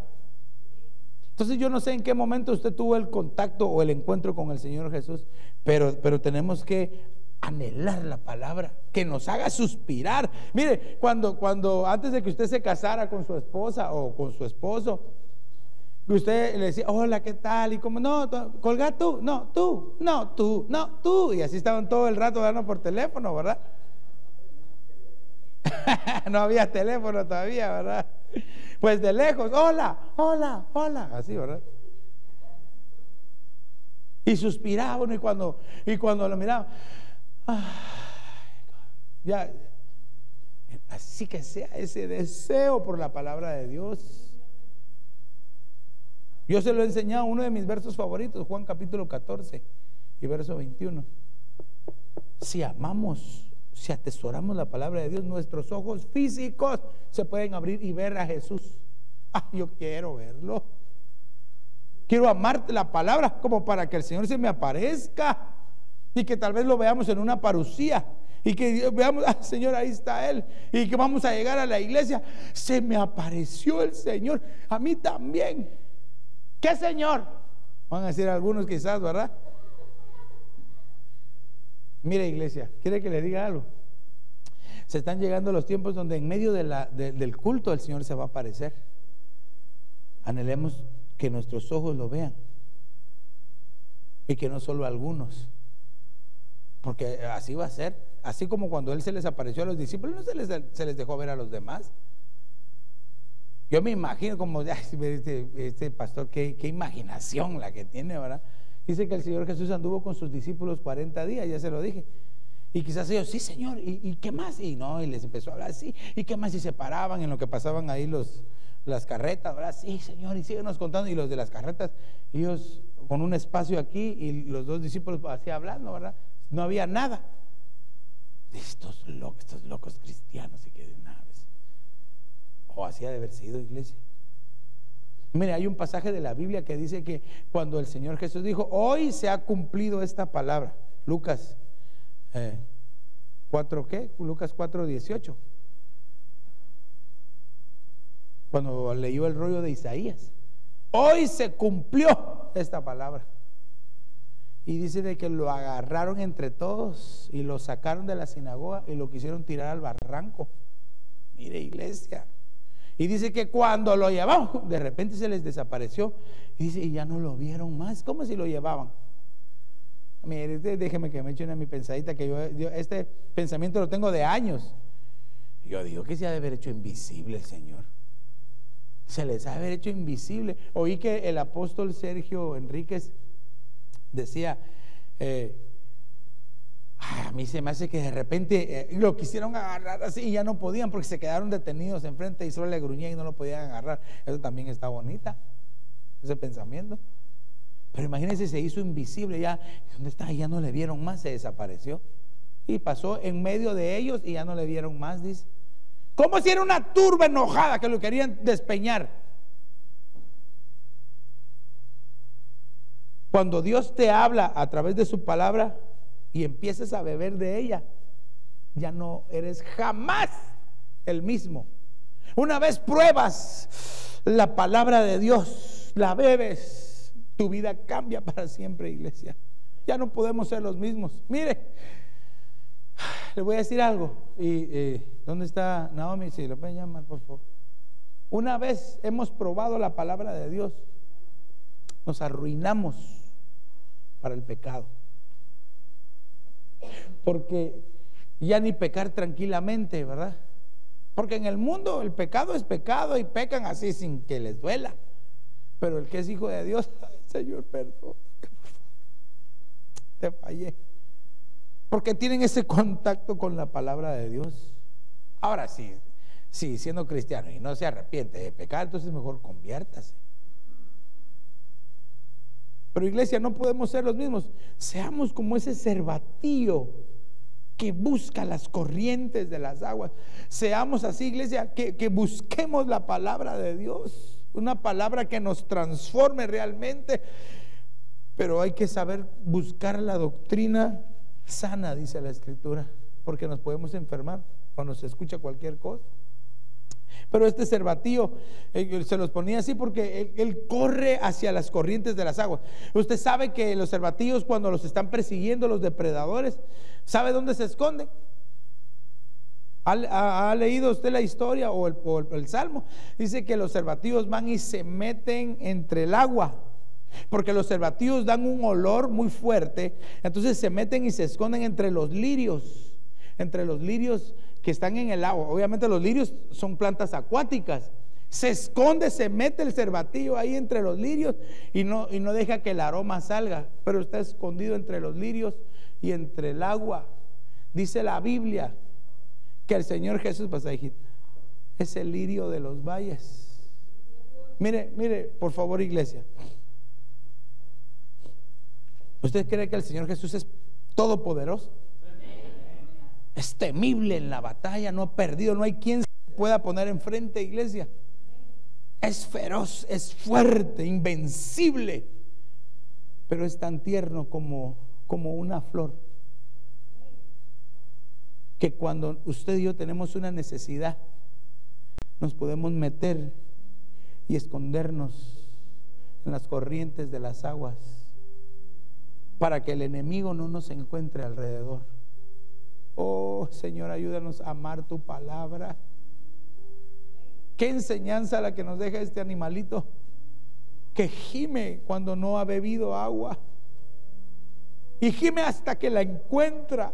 Entonces yo no sé en qué momento usted tuvo el contacto o el encuentro con el Señor Jesús, pero tenemos que anhelar la palabra, que nos haga suspirar. Mire, cuando antes de que usted se casara con su esposa o con su esposo, usted le decía, hola, ¿qué tal? Y como, no, colga tú, no, tú, no, tú, no, tú. Y así estaban todo el rato dando por teléfono, ¿verdad? No había teléfono todavía, ¿verdad? Pues de lejos, hola, hola, hola, así, ¿verdad? Y suspiraba uno, y cuando lo miraba, ay, ya, así que sea ese deseo por la palabra de Dios. Yo se lo he enseñado, uno de mis versos favoritos, Juan capítulo 14 y verso 21. Si amamos, si atesoramos la palabra de Dios, nuestros ojos físicos se pueden abrir y ver a Jesús. Yo quiero verlo. Quiero amar la palabra como para que el Señor se me aparezca y que tal vez lo veamos en una parucía y que veamos, Señor, ahí está Él, y que vamos a llegar a la iglesia. Se me apareció el Señor, a mí también. ¿Qué Señor? Van a decir algunos quizás, ¿verdad? Mire, iglesia, ¿quiere que le diga algo? Se están llegando los tiempos donde en medio del culto el Señor se va a aparecer. Anhelemos que nuestros ojos lo vean y que no solo algunos, porque así va a ser. Así como cuando Él se les apareció a los discípulos, no se les dejó ver a los demás. Yo me imagino como este pastor, qué imaginación la que tiene, ¿verdad? Dice que el Señor Jesús anduvo con sus discípulos 40 días, ya se lo dije. Y quizás ellos, sí Señor, ¿y qué más? Y no, y les empezó a hablar, sí, ¿y qué más? Y se paraban en lo que pasaban ahí las carretas, ¿verdad? Sí Señor, y síguenos contando. Y los de las carretas, ellos con un espacio aquí, y los dos discípulos así hablando, ¿verdad? No había nada. Estos locos cristianos, y que de nada, o así ha de haber sido, iglesia. Mire, hay un pasaje de la Biblia que dice que cuando el Señor Jesús dijo, hoy se ha cumplido esta palabra, Lucas 4, ¿qué? Lucas 4:18, cuando leyó el rollo de Isaías, hoy se cumplió esta palabra. Y dice de que lo agarraron entre todos y lo sacaron de la sinagoga y lo quisieron tirar al barranco. Mire, iglesia. Y dice que cuando lo llevaban, de repente se les desapareció. Y dice, y ya no lo vieron más. ¿Cómo si lo llevaban? Mire, déjeme que me eche una mi pensadita, que yo este pensamiento lo tengo de años. Yo digo que se ha de haber hecho invisible el Señor. Se les ha de haber hecho invisible. Oí que el apóstol Sergio Enríquez decía, a mí se me hace que de repente lo quisieron agarrar así y ya no podían, porque se quedaron detenidos enfrente y solo le gruñían y no lo podían agarrar. Eso también está bonita, ese pensamiento. Pero imagínense, se hizo invisible, ya, ¿dónde está? Ya no le vieron más, se desapareció y pasó en medio de ellos y ya no le vieron más, dice. Como si era una turba enojada que lo querían despeñar. Cuando Dios te habla a través de su palabra y empiezas a beber de ella, ya no eres jamás el mismo. Una vez pruebas la palabra de Dios, la bebes, tu vida cambia para siempre, iglesia. Ya no podemos ser los mismos. Mire, le voy a decir algo. ¿Dónde está Naomi? Si lo pueden llamar, por favor. Una vez hemos probado la palabra de Dios, nos arruinamos para el pecado, porque ya ni pecar tranquilamente, ¿verdad? Porque en el mundo el pecado es pecado y pecan así sin que les duela. Pero el que es hijo de Dios, ay, Señor, perdón, te fallé, porque tienen ese contacto con la palabra de Dios. Ahora sí, siendo cristiano y no se arrepiente de pecar, entonces mejor conviértase. Pero iglesia, no podemos ser los mismos. Seamos como ese cervatillo que busca las corrientes de las aguas. Seamos así, iglesia, que busquemos la palabra de Dios, una palabra que nos transforme realmente. Pero hay que saber buscar la doctrina sana, dice la Escritura, porque nos podemos enfermar cuando se escucha cualquier cosa. Pero este cervatillo se los ponía así porque él corre hacia las corrientes de las aguas. Usted sabe que los cervatillos, cuando los están persiguiendo los depredadores, ¿sabe dónde se esconden? ¿Ha leído usted la historia o el Salmo? Dice que los cervatillos van y se meten entre el agua, porque los cervatillos dan un olor muy fuerte. Entonces se meten y se esconden entre los lirios que están en el agua. Obviamente los lirios son plantas acuáticas. Se esconde, se mete el cervatillo ahí entre los lirios y no deja que el aroma salga, pero está escondido entre los lirios y entre el agua. Dice la Biblia que el Señor Jesús, pasajito, es el lirio de los valles. Mire, por favor, iglesia. ¿Usted cree que el Señor Jesús es todopoderoso? Es temible en la batalla, no ha perdido, no hay quien se pueda poner enfrente, iglesia. Es feroz, es fuerte, invencible, pero es tan tierno como una flor, que cuando usted y yo tenemos una necesidad, nos podemos meter y escondernos en las corrientes de las aguas para que el enemigo no nos encuentre alrededor. Oh Señor, ayúdanos a amar tu palabra. Qué enseñanza la que nos deja este animalito que gime cuando no ha bebido agua y gime hasta que la encuentra.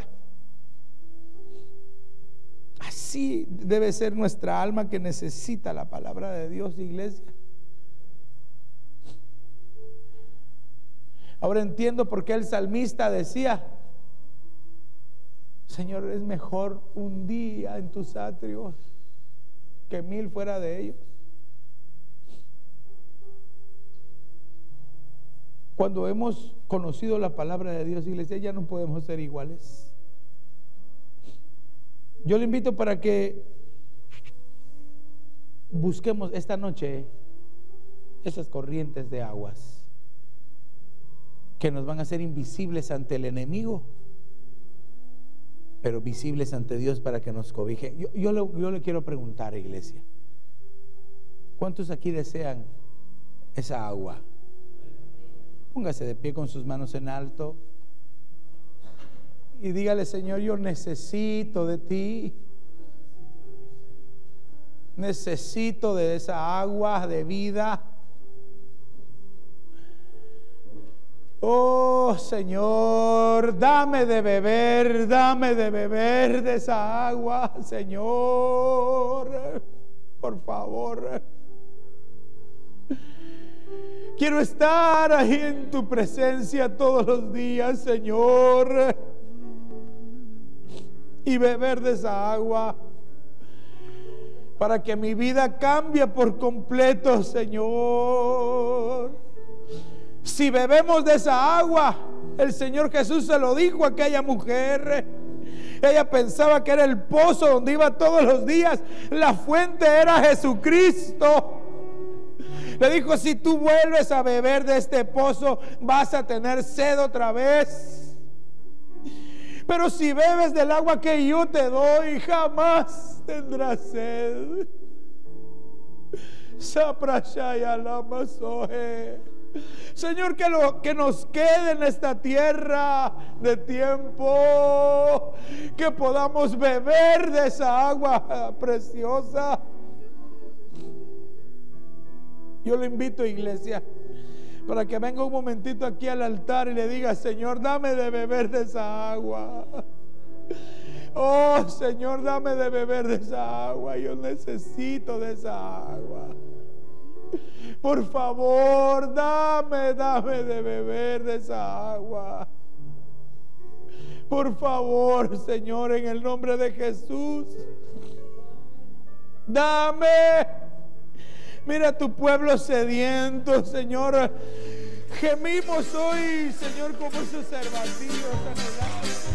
Así debe ser nuestra alma que necesita la palabra de Dios, iglesia. Ahora entiendo por qué el salmista decía: Señor, es mejor un día en tus atrios que 1000 fuera de ellos. Cuando hemos conocido la palabra de Dios, iglesia, ya no podemos ser iguales. Yo le invito para que busquemos esta noche esas corrientes de aguas que nos van a hacer invisibles ante el enemigo, pero visibles ante Dios para que nos cobije. Yo le quiero preguntar, iglesia, ¿cuántos aquí desean esa agua? Póngase de pie con sus manos en alto y dígale: Señor, yo necesito de ti, necesito de esa agua de vida. Oh Señor, dame de beber de esa agua, Señor, por favor. Quiero estar ahí en tu presencia todos los días, Señor, y beber de esa agua para que mi vida cambie por completo, Señor. Si bebemos de esa agua, el Señor Jesús se lo dijo a aquella mujer. Ella pensaba que era el pozo donde iba todos los días. La fuente era Jesucristo. Le dijo: si tú vuelves a beber de este pozo, vas a tener sed otra vez. Pero si bebes del agua que yo te doy, jamás tendrás sed. Saprashaya lama sohe. Señor, que lo que nos quede en esta tierra de tiempo, que podamos beber de esa agua preciosa. Yo le invito, iglesia, para que venga un momentito aquí al altar y le diga: Señor, dame de beber de esa agua. Oh Señor, dame de beber de esa agua. Yo necesito de esa agua. Por favor, dame de beber de esa agua. Por favor, Señor, en el nombre de Jesús, dame. Mira a tu pueblo sediento, Señor. Gemimos hoy, Señor, como esos cervatillos anhelados.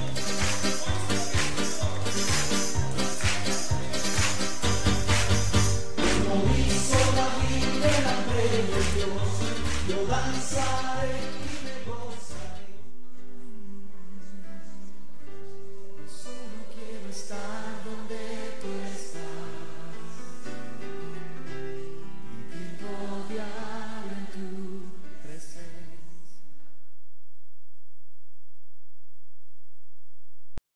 Como hizo David delante de Dios, yo danzaré.